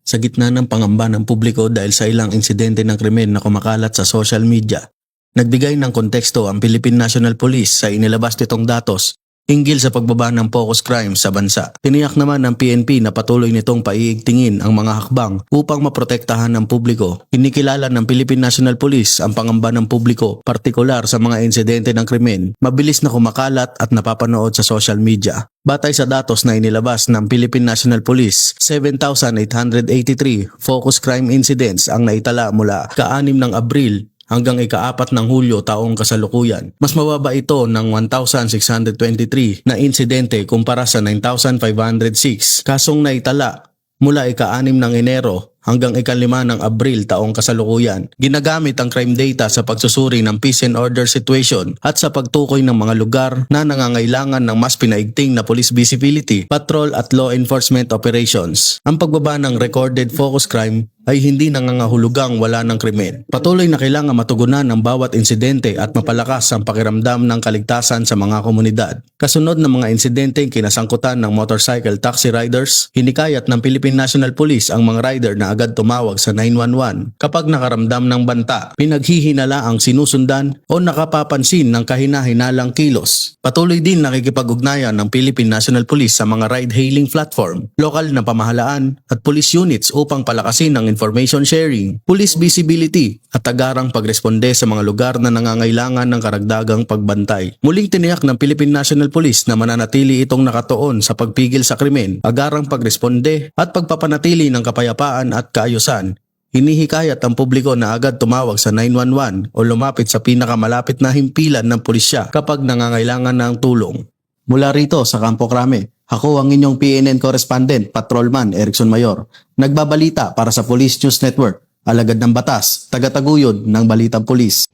Sa gitna ng pangamba ng publiko dahil sa ilang insidente ng krimen na kumakalat sa social media, nagbigay ng konteksto ang Philippine National Police sa inilabas nitong datos hinggil sa pagbaba ng focus crime sa bansa. Tiniyak naman ng PNP na patuloy nitong paiigtingin ang mga hakbang upang maprotektahan ng publiko. Kinikilala ng Philippine National Police ang pangamba ng publiko, partikular sa mga insidente ng krimen, mabilis na kumakalat at napapanood sa social media. Batay sa datos na inilabas ng Philippine National Police, 7,883 focus crime incidents ang naitala mula ka-6 ng Abril hanggang ika-4 ng Hulyo taong kasalukuyan. Mas mababa ito ng 1,623 na insidente kumpara sa 9,506 kasong naitala mula ika-6 ng Enero hanggang ika-5 ng Abril taong kasalukuyan. Ginagamit ang crime data sa pagsusuri ng peace and order situation at sa pagtukoy ng mga lugar na nangangailangan ng mas pinaigting na police visibility, patrol at law enforcement operations. Ang pagbaba ng recorded focus crime ay hindi nangangahulugang wala ng krimen. Patuloy na kailangan matugunan ng bawat insidente at mapalakas ang pakiramdam ng kaligtasan sa mga komunidad. Kasunod ng mga insidente kinasangkutan ng motorcycle taxi riders, hinikayat ng Philippine National Police ang mga rider na agad tumawag sa 911 kapag nakaramdam ng banta, pinaghihinala ang sinusundan o nakapapansin ng kahina-hinalang kilos. Patuloy din nakikipag-ugnayan ng Philippine National Police sa mga ride-hailing platform, lokal na pamahalaan at police units upang palakasin ang information sharing, police visibility at agarang pagresponde sa mga lugar na nangangailangan ng karagdagang pagbantay. Muling tiniyak ng Philippine National Police na mananatili itong nakatuon sa pagpigil sa krimen, agarang pagresponde at pagpapanatili ng kapayapaan at kaayusan. Hinihikayat ang publiko na agad tumawag sa 911 o lumapit sa pinakamalapit na himpilan ng pulisya kapag nangangailangan ng tulong. Mula rito sa Campo Crame, ako ang inyong PNN correspondent, Patrolman Erickson Mayor, nagbabalita para sa Police News Network, alagad ng batas, tagataguyod ng Balitang Pulis.